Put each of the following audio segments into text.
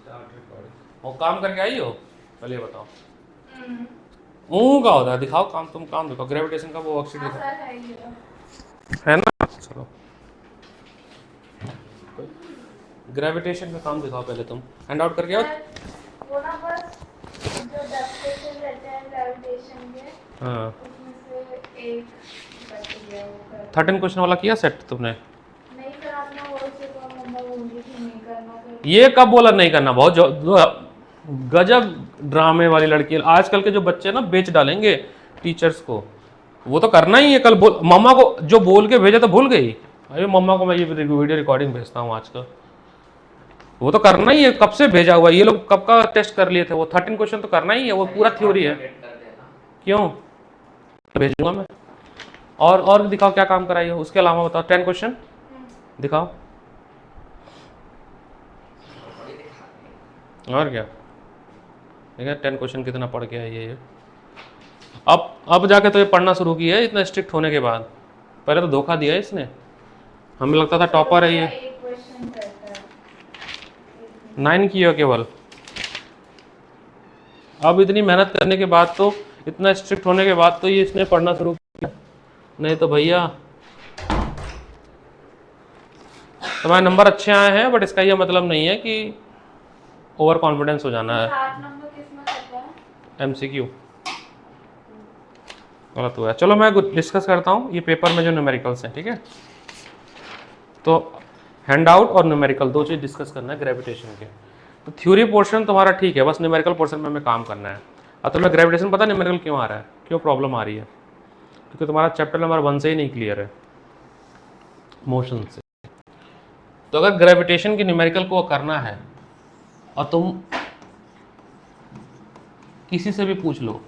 और काम करके आई हो पहले ये बताओ। का होता है, दिखाओ काम, तुम काम दिखाओ, ग्रेविटेशन का वो वर्कशीट दिखाओ, है ना। चलो ग्रेविटेशन का काम दिखाओ पहले, तुम हैंड आउट करके आओ। वो ना बस जो 10 क्वेश्चन रहते हैं ग्रेविटेशन के, हाँ उसमें से एक बच गया, वो कर 13 क्वेश्चन वाला किया सेट तुमने? नहीं सर, आपने वो से तो मम्मा बोली थी नहीं करना, तो ये कब बोला नहीं करना? बहुत गजब ड्रामे वाली लड़की है। आजकल के जो बच्चे ना बेच डालेंगे टीचर्स को, वो तो करना ही है। कल बोल मम्मा को जो बोल के भेजा तो भूल गई। अरे मम्मा को मैं ये वीडियो रिकॉर्डिंग भेजता हूँ आजकल, वो तो करना ही है। कब से भेजा हुआ, ये लोग कब का टेस्ट कर लिए थे। वो 13 क्वेश्चन तो करना ही है, वो पूरा थ्योरी है। क्यों भेजूंगा मैं। और दिखाओ क्या काम कराई हो, उसके अलावा बताओ। 10 क्वेश्चन दिखाओ, और क्या। देखिए 10 क्वेश्चन कितना पढ़ के आई है ये। अब जाके तो ये पढ़ना शुरू किया है इतना स्ट्रिक्ट होने के बाद। पहले तो धोखा दिया है इसने, हमें लगता था टॉपर है ये। एक क्वेश्चन करता है 9 किया केवल। अब इतनी मेहनत करने के बाद तो, इतना स्ट्रिक्ट होने के बाद तो ये इसने पढ़ना शुरू किया, नहीं तो भैया। तुम्हारे नंबर अच्छे आए हैं, बट इसका ये मतलब नहीं है कि ओवर कॉन्फिडेंस हो जाना है। 7 नंबर किसमें करता है? MCQ गलत हुआ है। चलो मैं डिस्कस करता हूँ ये पेपर में जो न्यूमेरिकल्स हैं, ठीक है। तो हैंड आउट और न्यूमेरिकल दो चीज़ डिस्कस करना है ग्रेविटेशन के। तो थ्योरी पोर्शन तुम्हारा ठीक है, बस न्यूमेरिकल पोर्शन में हमें काम करना है। अब तुम्हें ग्रेविटेशन पता न्यूमेरिकल क्यों आ रहा है, क्यों प्रॉब्लम आ रही है? क्योंकि तुम्हारा चैप्टर नंबर 1 से ही नहीं क्लियर है, मोशन से। तो अगर ग्रेविटेशन की न्यूमेरिकल को करना है, और तुम किसी से भी पूछ लो,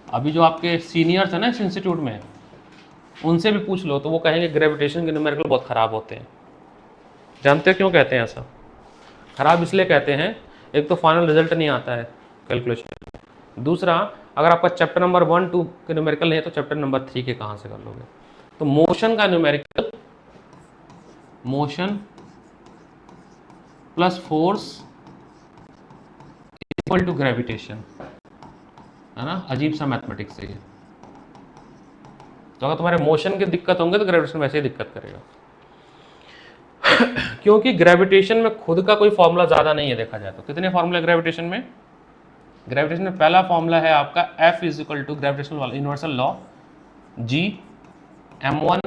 अभी जो आपके सीनियर्स हैं ना इस इंस्टीट्यूट में, उनसे भी पूछ लो, तो वो कहेंगे ग्रेविटेशन के न्यूमेरिकल बहुत ख़राब होते हैं। जानते हो क्यों कहते हैं ऐसा? ख़राब इसलिए कहते हैं, एक तो फाइनल रिजल्ट नहीं आता है कैलकुलेशन, दूसरा अगर आपका चैप्टर नंबर 1, 2 के न्यूमेरिकल नहीं है तो चैप्टर नंबर 3 के कहाँ से कर लोगे? तो मोशन का numerical, motion plus force equal to gravitation, है ना। अजीब सा मैथमेटिक्स है ये। तो अगर तुम्हारे मोशन की दिक्कत होंगे तो ग्रेविटेशन वैसे ही दिक्कत करेगा। क्योंकि ग्रेविटेशन में खुद का कोई फॉर्मूला ज़्यादा नहीं है देखा जाए तो। कितने फॉर्मूले ग्रेविटेशन में? ग्रेविटेशन में पहला फॉर्मूला है आपका F इक्वल टू ग्रेविटेशनल वाला universal law, G m1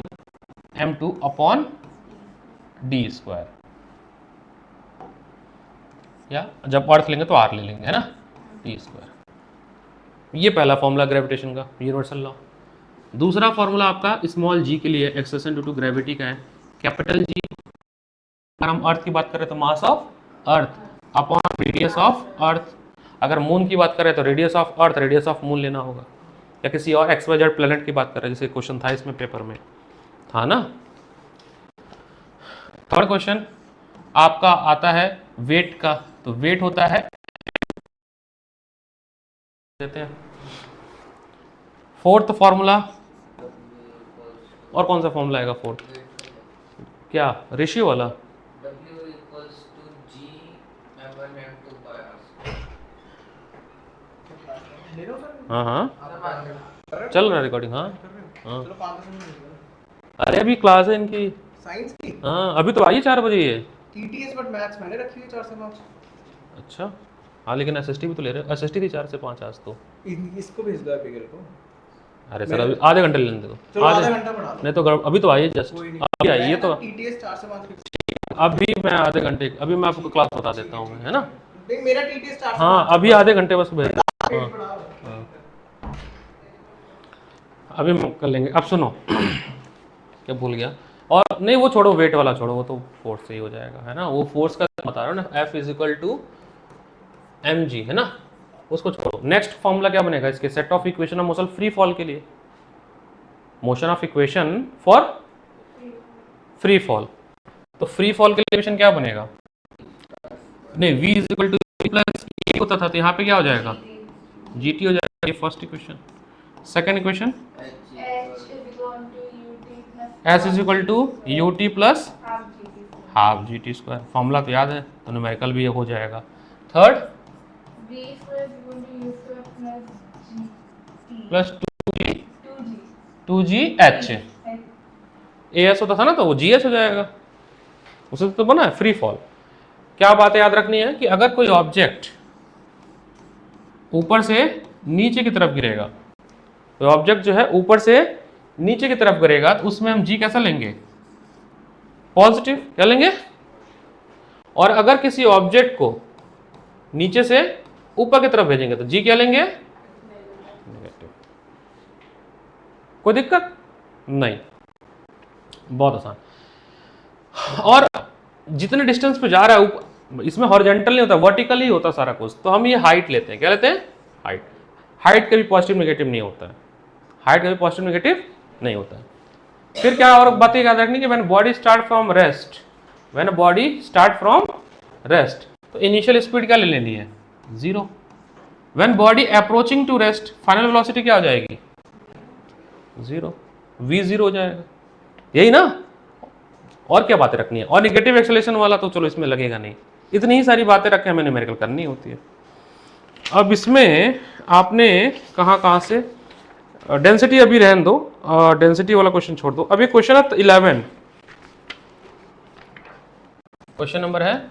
m2 upon d square, या जब अर्थ लेंगे तो R ले लेंगे, है ना, d स्क्वायर। ये पहला फॉर्मूला ग्रेविटेशन का, यूनिवर्सल लॉ। दूसरा फॉर्मूला आपका स्मॉल g के लिए एक्सेलरेशन ड्यू टू ग्रेविटी का है, कैपिटल G। अगर हम अर्थ की बात करें तो mass of earth upon radius of earth. अगर मून की बात करें तो radius of earth radius of moon लेना होगा। या किसी और XYZ प्लेनेट की बात करें, जैसे क्वेश्चन था इसमें पेपर में, था ना। थर्ड क्वेश्चन आपका आता है वेट का, तो वेट होता है देते हैं। फोर्थ फॉर्मूला, और कौन सा फॉर्मूला आएगा फोर्थ? क्या रेशियो वाला? हाँ हाँ चल रहा है रिकॉर्डिंग। हाँ हाँ अरे अभी क्लास है इनकी साइंस की। हाँ अभी तो आई 4 बजे ये। TTS बट मैथ्स मैंने रखी है 4 से 5। अच्छा हाँ, लेकिन SST भी तो ले रहे, SST थी 4 से 5 आज तो। इसको भेज दो एपिकल को। अरे सर अभी आधे घंटे लेने दो, चलो आधा घंटा बढ़ा दो। नहीं तो अभी तो आई है जस्ट, अभी आई ये तो। TTS 4 से 5 अभी मैं आधे घंटे, अभी मैं आपको क्लास बता देता हूँ, है ना। देख मेरा TTS 4 से 5। हाँ अभी आधे घंटे बस भेज दो। हाँ अभी हम कर लेंगे। अब सुनो क्या भूल गया, और नहीं वो छोड़ो, वेट वाला छोड़ो, वो तो फोर्स से ही हो जाएगा, है ना। वो फोर्स का बता रहा हूँ ना, F इक्वल टू mg, है ना, उसको छोड़ो। नेक्स्ट फॉर्मूला क्या बनेगा इसके? Set of equation of motion free fall के लिए, motion of equation for free fall. तो फ्री फॉल के लिए इक्वेशन क्या बनेगा? नहीं v इक्वल टू प्लस होता था, तो यहाँ पे क्या हो जाएगा? gt हो जाएगा। ये first equation. Second equation s is equal to ut plus half gt square. Formula तो याद है, तो न्यूमेरिकल भी ये हो जाएगा। Third V square is equal to U square plus G T plus 2G 2G 2GH H AS होता था ना, तो वो GH हो जाएगा, उसे तो बना है फ्री फॉल। क्या बात याद रखनी है कि अगर कोई ऑब्जेक्ट ऊपर से नीचे की तरफ गिरेगा, तो ऑब्जेक्ट जो है ऊपर से नीचे की तरफ गिरेगा, तो उसमें हम G कैसा लेंगे? पॉजिटिव। क्या लेंगे? और अगर किसी ऑब्जेक्ट को नीचे से ऊपर की तरफ भेजेंगे तो G क्या लेंगे? नेगेटिव। कोई दिक्कत नहीं, बहुत आसान। और जितने डिस्टेंस पे जा रहा है ऊपर, इसमें हॉरिजॉन्टल नहीं होता, वर्टिकल ही होता सारा कुछ, तो हम ये हाइट लेते हैं। क्या लेते हैं? हाइट। हाइट कभी पॉजिटिव नेगेटिव नहीं होता है, हाइट कभी पॉजिटिव नेगेटिव नहीं होता है। फिर क्या और बातें याद रखनी कि when body start from rest, when body start from rest, तो इनिशियल स्पीड क्या ले लेनी है? 0। When body approaching to rest, final velocity क्या हो जाएगी? 0, v0 हो जाएगा। यही ना, और क्या बातें रखनी है? और नेगेटिव एक्सेलरेशन वाला तो चलो इसमें लगेगा नहीं, इतनी ही सारी बातें रख के हमें न्यूमेरिकल करनी होती है। अब इसमें आपने कहाँ से डेंसिटी अभी रहने दो, डेंसिटी वाला क्वेश्चन छोड़ दो। अभी क्वेश्चन है 11, क्वेश्चन नंबर है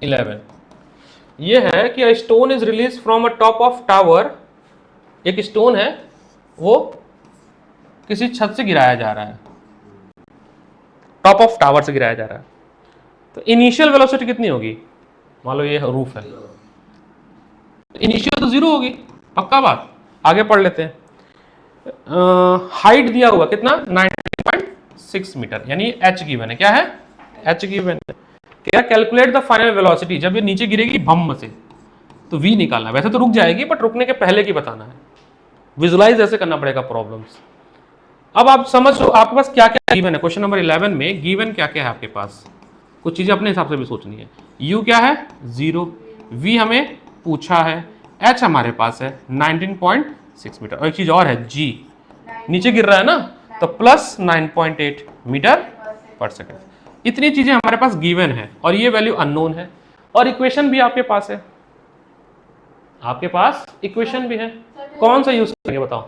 11। ये है कि अ stone is release from a top of tower, एक स्टोन है वो किसी छत से गिराया जा रहा है, टॉप ऑफ टावर से गिराया जा रहा है, तो इनिशियल वेलोसिटी कितनी होगी? मान लो ये रूफ है, इनिशियल तो 0 होगी, पक्का बात। आगे पढ़ लेते हैं। हाइट दिया हुआ कितना? 19.6 मीटर, यानी h गिवन है। क्या है? h गिवन है। क्या? कैलकुलेट द फाइनल वेलोसिटी, जब ये नीचे गिरेगी भम से, तो v निकालना है। वैसे तो रुक जाएगी, बट रुकने के पहले की बताना है, विजुलाइज ऐसे करना पड़ेगा प्रॉब्लम्स। अब आप समझ लो आपके पास क्या क्या गिवन है। क्वेश्चन नंबर 11 में गिवन क्या क्या है आपके पास, कुछ चीजें अपने हिसाब से भी सोचनी है। u क्या है? 0, v हमें पूछा है, h हमारे पास है 19.6 मीटर, और एक चीज और है g, नीचे गिर रहा है ना, तो प्लस 9.8 मीटर पर सेकंड। इतनी चीजें हमारे पास गिवन है, और ये वैल्यू अननोन है, और इक्वेशन भी आपके पास है, आपके पास इक्वेशन भी है। कौन सा यूज करेंगे बताओ,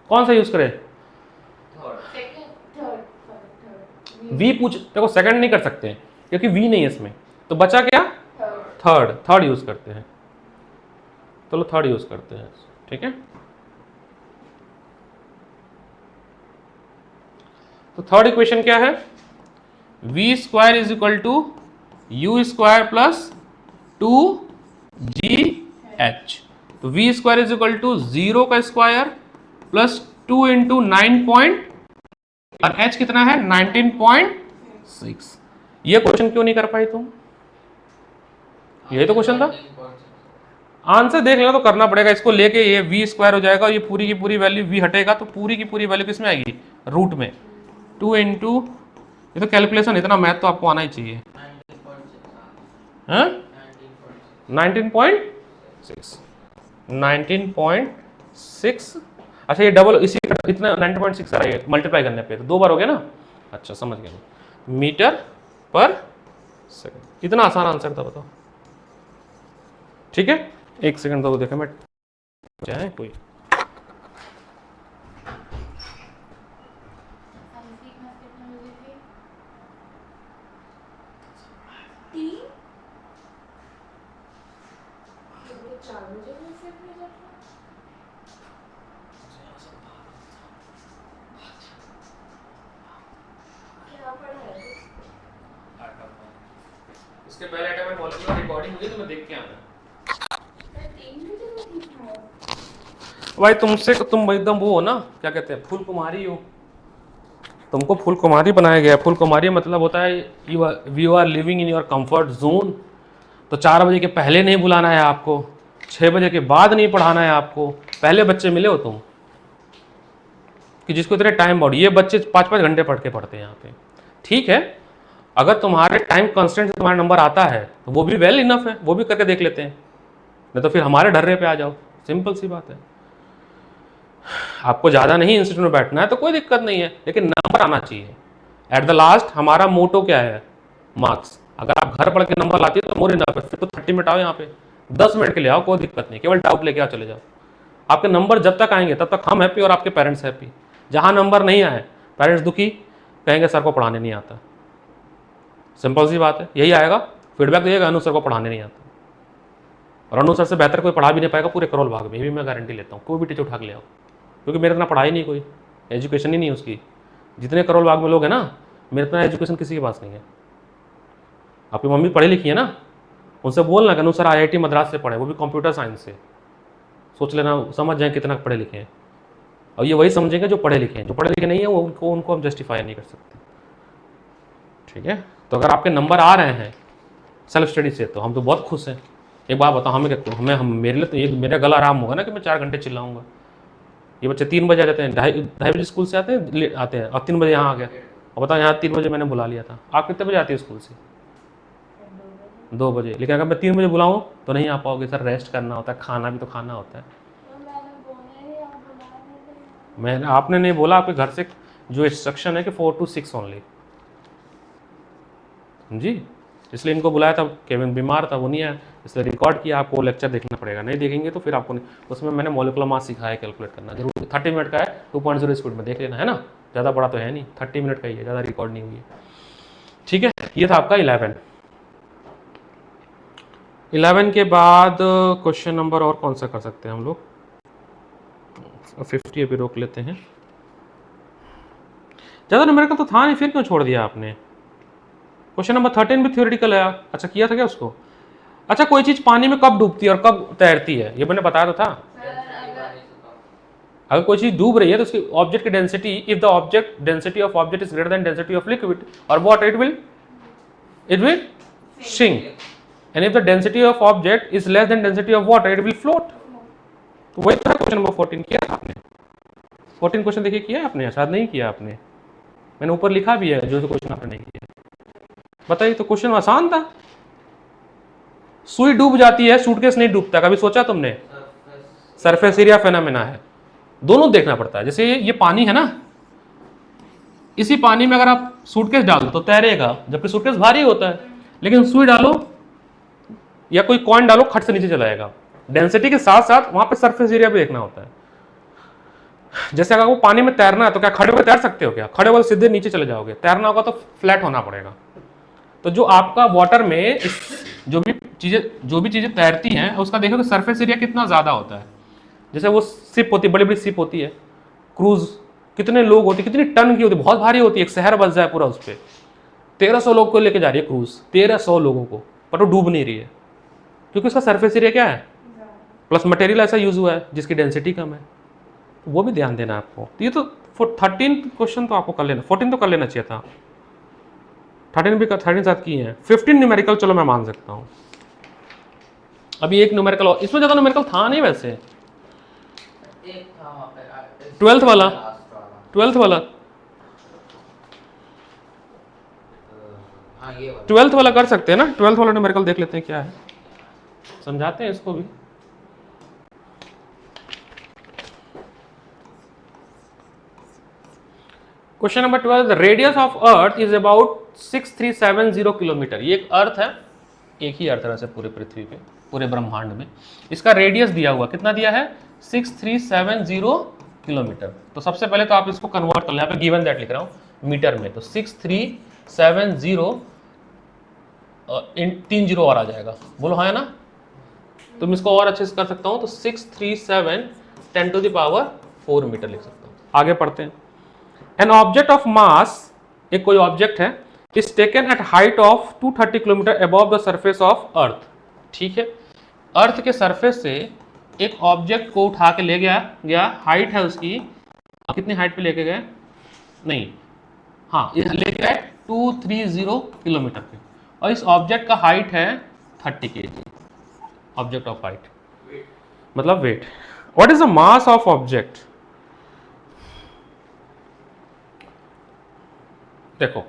कौन सा यूज करें? v पूछ, देखो सेकंड नहीं कर सकते हैं क्योंकि v नहीं है इसमें, तो बचा क्या? थर्ड यूज करते हैं। चलो थर्ड यूज करते हैं, ठीक है। तो थर्ड इक्वेशन क्या है? v square is equal to u square plus 2gh। तो v square is equal to 0 का स्क्वायर प्लस 2 इंटू 9 और h कितना है? 19.6। ये क्वेश्चन क्यों नहीं कर पाई तुम? यही तो क्वेश्चन था। आंसर देख लेना तो करना पड़ेगा, इसको लेके ये v स्क्वायर हो जाएगा, और ये पूरी की पूरी वैल्यू v हटेगा, तो पूरी की पूरी वैल्यू किसमें आएगी? रूट में। 2 इंटू, ये तो कैलकुलेशन, इतना मैथ तो आपको आना ही चाहिए। 19.6। अच्छा ये डबल इसी इतना 9.6 आ रहा है, मल्टीप्लाई करने पे तो 2 बार हो गया ना। अच्छा समझ गया, मीटर पर सेकंड। इतना आसान आंसर था, बताओ। ठीक है, एक सेकंड तो देखो मैं चाहे कोई इसके पहले आइटम मॉलिक्यूलर रिकॉर्डिंग हुई तो मैं देख के आना। भाई तुमसे तुम एकदम वो हो ना, क्या कहते हैं, फूल कुमारी हो, तुमको फूल कुमारी बनाया गया। फूल कुमारी मतलब होता है you are living in your comfort zone. तो 4 बजे के पहले नहीं बुलाना है आपको, 6 बजे के बाद नहीं पढ़ाना है आपको। पहले बच्चे मिले हो तुम कि जिसको इतने टाइम बाउंड, ये बच्चे 5-5 घंटे पढ़ के पढ़ते हैं यहाँ पे। ठीक है, अगर तुम्हारे टाइम कंस्टेंट से तुम्हारा नंबर आता है तो वो भी वेल इनफ है, वो भी करके देख लेते हैं, नहीं तो फिर हमारे ढर्रे पे आ जाओ। सिंपल सी बात है। आपको ज़्यादा नहीं इंस्टीट्यूट में बैठना है तो कोई दिक्कत नहीं है, लेकिन नंबर आना चाहिए। एट द लास्ट हमारा मोटो क्या है? मार्क्स। अगर आप घर पढ़ के नंबर लाती है तो मोर इनफ है, फिर तो 30 मिटाओ यहाँ पे। 10 मिनट के लिए आओ, कोई दिक्कत नहीं, केवल डाउट लेके आओ, चले जाओ। आपके नंबर जब तक आएंगे तब तक हम हैप्पी और आपके पेरेंट्स हैप्पी। जहाँ नंबर नहीं आए, पेरेंट्स दुखी, कहेंगे सर को पढ़ाने नहीं आता। सिंपल सी बात है, यही आएगा, फीडबैक दिएगा अनु सर को पढ़ाने नहीं आता। और अनु सर से बेहतर कोई पढ़ा भी नहीं पाएगा पूरे करोल बाग में, ये भी मैं गारंटी लेता हूँ। कोई भी टीचर उठा के ले आओ, क्योंकि मेरे इतना पढ़ाई नहीं, कोई एजुकेशन ही नहीं है उसकी। जितने करोल बाग में लोग हैं ना, मेरे इतना एजुकेशन किसी के पास नहीं है। आपकी मम्मी पढ़ी लिखी है ना, उनसे बोलना कि अनु सर IIT मद्रास से पढ़े, वो भी कंप्यूटर साइंस से। सोच लेना, समझ जाए कितना पढ़े लिखे हैं। और ये वही समझेंगे जो पढ़े लिखे हैं, जो पढ़े लिखे नहीं है वो उनको हम जस्टिफाई नहीं कर सकते। ठीक है, तो अगर आपके नंबर आ रहे हैं सेल्फ स्टडी से तो हम तो बहुत खुश हैं। एक बात बताओ, हमें मेरे लिए तो ये मेरा गला आराम होगा ना कि मैं 4 घंटे चिल्लाऊंगा। ये बच्चे 3 बजे आ जाते हैं, ढाई बजे स्कूल से आते हैं और 3 बजे यहाँ आ गया। और बताओ यहाँ 3 बजे मैंने बुला लिया था, आप कितने बजे आती है स्कूल से? 2 बजे। लेकिन अगर मैं 3 बजे बुलाऊँ तो नहीं आ पाओगे सर, रेस्ट करना होता है, खाना भी तो खाना होता है। मैंने आपने नहीं बोला, आपके घर से जो इंस्ट्रक्शन है कि 4 to 6 ओनली जी, इसलिए इनको बुलाया था। केविन बीमार था, वो नहीं आया, इसलिए रिकॉर्ड किया। आपको लेक्चर देखना पड़ेगा, नहीं देखेंगे तो फिर आपको नहीं। उसमें मैंने मॉलिक्यूलर मास सिखाया कैलकुलेट करना, जरूर 30 मिनट का है, 2.0 स्पीड में देख लेना है ना, ज़्यादा बड़ा तो है नहीं, 30 मिनट का ही है, ज़्यादा रिकॉर्ड नहीं हुई है। ठीक है, ये था आपका 11 के बाद क्वेश्चन नंबर और कौन सा कर सकते हैं हम लोग? 50 अभी रोक लेते हैं। ज़्यादा न्यूमेरिकल तो था नहीं, फिर क्यों छोड़ दिया आपने? क्वेश्चन नंबर 13 भी थ्योरेटिकल है। अच्छा किया था क्या उसको? अच्छा, कोई चीज़ पानी में कब डूबती है और कब तैरती है, ये मैंने बताया तो था। अगर कोई चीज़ डूब रही है तो उसकी ऑब्जेक्ट की density, if the object density of object is greater than density of liquid और water, it will sink, and if the density of object is less than density of water, it will float. तो वही था question number 14। किया था आपने? 14 question देखिए, किया आपने? शायद नहीं किया आपने, मैंने ऊपर लिखा भी है जो क्वेश्चन आपने नहीं किया। बताइए, तो क्वेश्चन आसान था। सुई डूब जाती है, सूटकेस नहीं डूबता, कभी सोचा तुमने? सरफेस एरिया फेनोमेना है, दोनों देखना पड़ता है। जैसे ये पानी है ना, इसी पानी में अगर आप सूटकेस डालो तो तैरेगा, जबकि सूटकेस भारी होता है। लेकिन सुई डालो या कोई कॉइन डालो, खट से नीचे चला जाएगा। डेंसिटी के साथ साथ वहां पे सरफेस एरिया भी देखना होता है। जैसे अगर वो पानी में तैरना है तो क्या खड़े होकर तैर सकते हो? क्या खड़े होकर सीधे नीचे चले जाओगे? तैरना होगा तो फ्लैट होना पड़ेगा। तो जो आपका वाटर में जो भी चीजें तैरती हैं उसका देखो कि सरफेस एरिया कितना ज्यादा होता है। जैसे वो शिप होती है, बड़ी बड़ी शिप होती है, क्रूज, कितने लोग होते हैं, कितनी टन की होती है, बहुत भारी होती है, एक शहर बस जाए पूरा उस पर। 1300 लोग को लेके जा रही है क्रूज, 1300 लोगों को, पर वो डूब नहीं रही है क्योंकि उसका सरफेस एरिया क्या है, प्लस मटेरियल ऐसा यूज हुआ है जिसकी डेंसिटी कम है। तो वो भी ध्यान देना आपको। तो ये तो 13 क्वेश्चन तो आपको कर लेना, 14 तो कर लेना चाहिए था, 13 भी 13 साथ की हैं। 15 न्यूमेरिकल चलो मैं मान सकता हूँ। अभी एक न्यूमेरिकल और, इसमें ज़्यादा न्यूमेरिकल था नहीं वैसे। एक था वहाँ पे 12th वाला, 12th वाला, हाँ ये वाला 12th वाला कर सकते हैं ना। 12th वाला न्यूमेरिकल देख लेते हैं क्या है, समझाते हैं इसको भी। Question number 12, the radius of earth is about 6370 kilometre. ये एक अर्थ है, एक ही अर्थ है वैसे पूरे पृथ्वी पे, पूरे ब्रह्मांड में। इसका रेडियस दिया हुआ कितना दिया है? 6370 किलोमीटर। तो सबसे पहले तो आप इसको कन्वर्ट कर लें, यहाँ पे गिवन दैट लिख रहा हूँ मीटर में, तो 6370 इन 3 जीरो और आ जाएगा, बोलो हाँ है ना। तुम इसको और अच्छे से कर सकता हूँ, तो 637 10⁴ मीटर लिख सकता हूँ। आगे पढ़ते हैं। एन ऑब्जेक्ट ऑफ मास, एक कोई ऑब्जेक्ट है, is taken at height of 230 kilometre above the surface of earth. ठीक है, अर्थ के सरफेस से एक ऑब्जेक्ट को उठा के ले गया, हाइट है उसकी, कितनी हाइट पे लेके गए? नहीं, हाँ ले गए 230 किलोमीटर पे, और इस ऑब्जेक्ट का हाइट है 30 kg। ऑब्जेक्ट ऑफ हाइट मतलब weight. What is the mass of object? देखो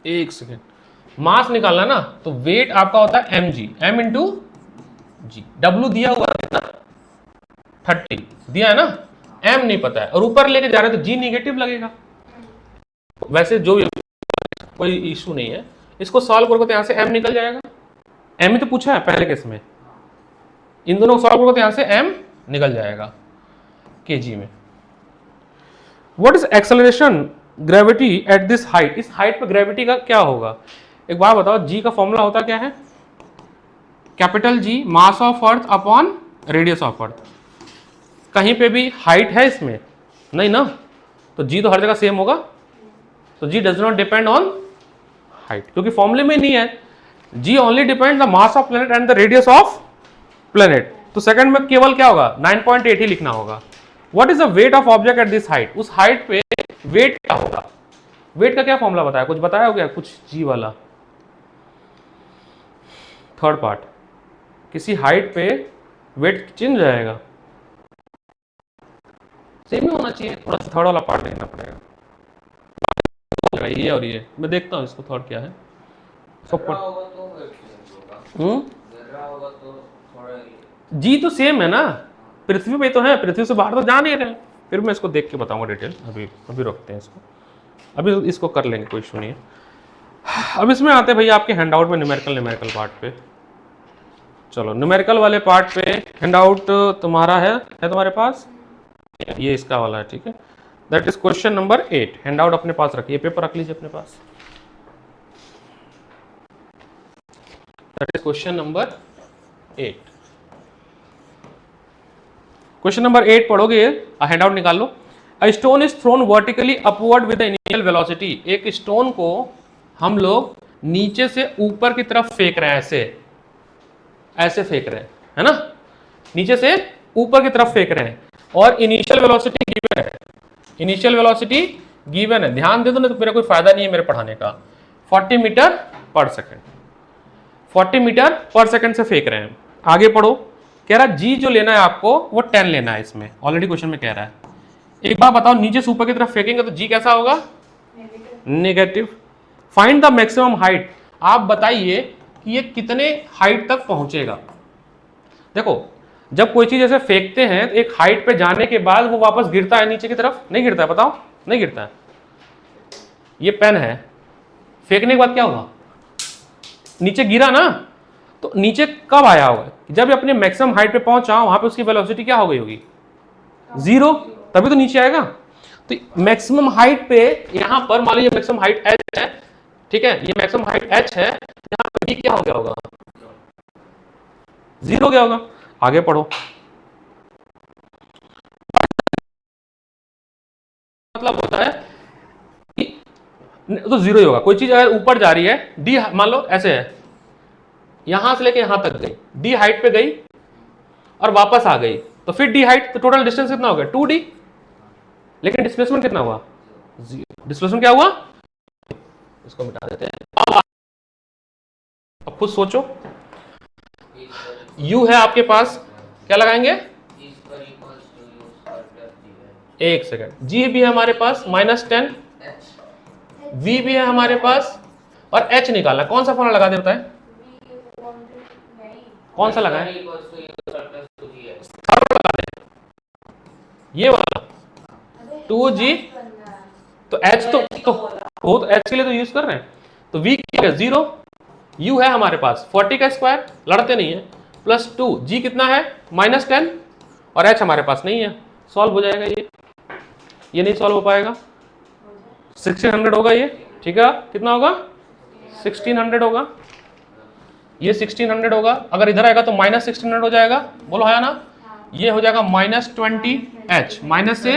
एक सेकेंड, मास निकालना ना, तो वेट आपका होता है mg, m इंटू जी। w दिया हुआ है कितना? 30 दिया है ना, m नहीं पता है, और ऊपर लेके जा रहे हैं तो g निगेटिव लगेगा। वैसे जो कोई इशू नहीं है, इसको सॉल्व करोगे तो यहाँ से m निकल जाएगा, एम ही तो पूछा है पहले केस में, इन दोनों को सॉल्व करो तो यहां से एम निकल जाएगा केजी में। What is acceleration gravity eight this height, इस हाइट पे ग्रेविटी का क्या होगा? एक बार बताओ, जी का फॉर्मूला होता क्या है? Capital G mass of earth upon radius of earth. कहीं पे भी हाइट है इसमें? नहीं ना, तो जी तो हर जगह सेम होगा, तो g does not depend on height, क्योंकि फॉर्मूले में नहीं है। G only depend the mass of planet and the radius of planet. तो सेकंड में केवल क्या होगा? 9.8 ही लिखना होगा। What is the weight of object at this height, उस हाइट पे वेट क्या होगा? वेट का क्या फॉर्मूला बताया? कुछ बताया हो क्या? कुछ जी वाला थर्ड पार्ट, किसी हाइट पे वेट चेंज जाएगा, सेम ही होना चाहिए, थोड़ा सा थर्ड वाला पार्ट देखना पड़ेगा। ये और ये मैं देखता हूँ इसको थर्ड क्या है। गिर रहा होगा तो वेट चेंज होगा, गिर रहा होगा तो थोड़ा जी तो सेम है ना, पृथ्वी पे तो है, पृथ्वी से बाहर तो जा नहीं रहे। फिर मैं इसको देख के बताऊंगा डिटेल, अभी रखते हैं इसको, अभी इसको कर लेंगे, कोई इशू नहीं है। अब इसमें आते हैं भैया आपके हैंडआउट में न्यूमेरिकल पार्ट पे। चलो न्यूमेरिकल वाले पार्ट पे हैंडआउट तुम्हारा है तुम्हारे पास, ये इसका वाला है, ठीक है। That is question number 8। Handout अपने पास रखिए, पेपर रख लीजिए अपने पास। That is question number 8। Question number 8 पढ़ोगे, हैंडआउट निकाल लो। A stone is thrown vertically upward with initial velocity, एक स्टोन को हम लोग नीचे से ऊपर की तरफ फेंक रहे हैं, ऐसे फेंक रहे हैं, है ना, नीचे से ऊपर की तरफ फेंक रहे हैं, और इनिशियल वेलोसिटी गिवन है, इनिशियल वेलोसिटी गिवन है। ध्यान दे दो, नहीं तो मेरा कोई फायदा नहीं है मेरे पढ़ाने का। 40 मीटर पर सेकेंड, 40 मीटर पर सेकेंड से फेंक रहे हैं। आगे पढ़ो, कह रहा जी जो लेना है आपको वो 10 लेना है, इसमें ऑलरेडी क्वेश्चन में कह रहा है। एक बार बताओ, नीचे से ऊपर की तरफ फेंकेंगे तो जी कैसा होगा? Negative. Find the maximum height, आप बताइए कि ये कितने हाइट तक पहुंचेगा। देखो, जब कोई चीज ऐसे फेंकते हैं तो एक हाइट पे जाने के बाद वो वापस गिरता है नीचे की तरफ, नहीं गिरता है? बताओ, नहीं गिरता है। ये पेन है, फेंकने के बाद क्या हुआ? नीचे गिरा ना, तो नीचे कब आया होगा? जब ये अपने मैक्सिमम हाइट पे पहुंचा, वहां पे उसकी वेलोसिटी क्या हो गई होगी? 0, तभी तो नीचे आएगा। तो मैक्सिमम हाइट पे यहां पर मान लीजिए मैक्सिमम हाइट h है, ठीक है, ये मैक्सिमम हाइट h है, यहां पे b क्या हो गया होगा? 0 हो गया होगा। आगे पढ़ो, मतलब होता है कि तो 0 ही होगा। कोई चीज अगर ऊपर जा रही है, d मान लो ऐसे है, यहां से लेके यहां तक गई, d हाइट पे गई और वापस आ गई, तो फिर d हाइट, तो टोटल डिस्टेंस कितना हो गया? 2d। लेकिन डिस्प्लेसमेंट कितना हुआ? 0। डिस्प्लेसमेंट क्या हुआ? इसको मिटा देते हैं। अब खुद सोचो, u है आपके पास, क्या लगाएंगे? एक सेकंड, g भी है हमारे पास -10, v भी है हमारे पास, और h निकालना। कौन सा फॉर्मूला लगा दे बताए? कौन सा लगाए? ये वाला 2g, तो h तो h के लिए तो यूज कर रहे हैं, तो v क्या है? 0। u है हमारे पास 40 का स्क्वायर, लड़ते नहीं है, +2, g कितना है? -10, और h हमारे पास नहीं है। सॉल्व हो जाएगा ये नहीं सॉल्व हो पाएगा। 1600 होगा ये, ठीक है। कितना होगा? 1600 होगा, ये 1600 होगा। अगर इधर आएगा तो -1600 हो जाएगा, बोलो है ना। ये हो जाएगा -20h, माइनस से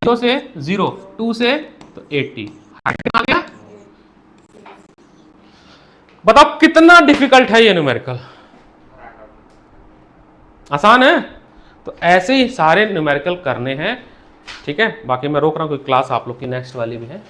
0 से 0, 2 से तो 80। आ गया। बताओ कितना डिफिकल्ट है ये न्यूमेरिकल? आसान है। तो ऐसे ही सारे न्यूमेरिकल करने हैं, ठीक है। बाकी मैं रोक रहा हूँ क्योंकि क्लास आप लोग की नेक्स्ट वाली भी है।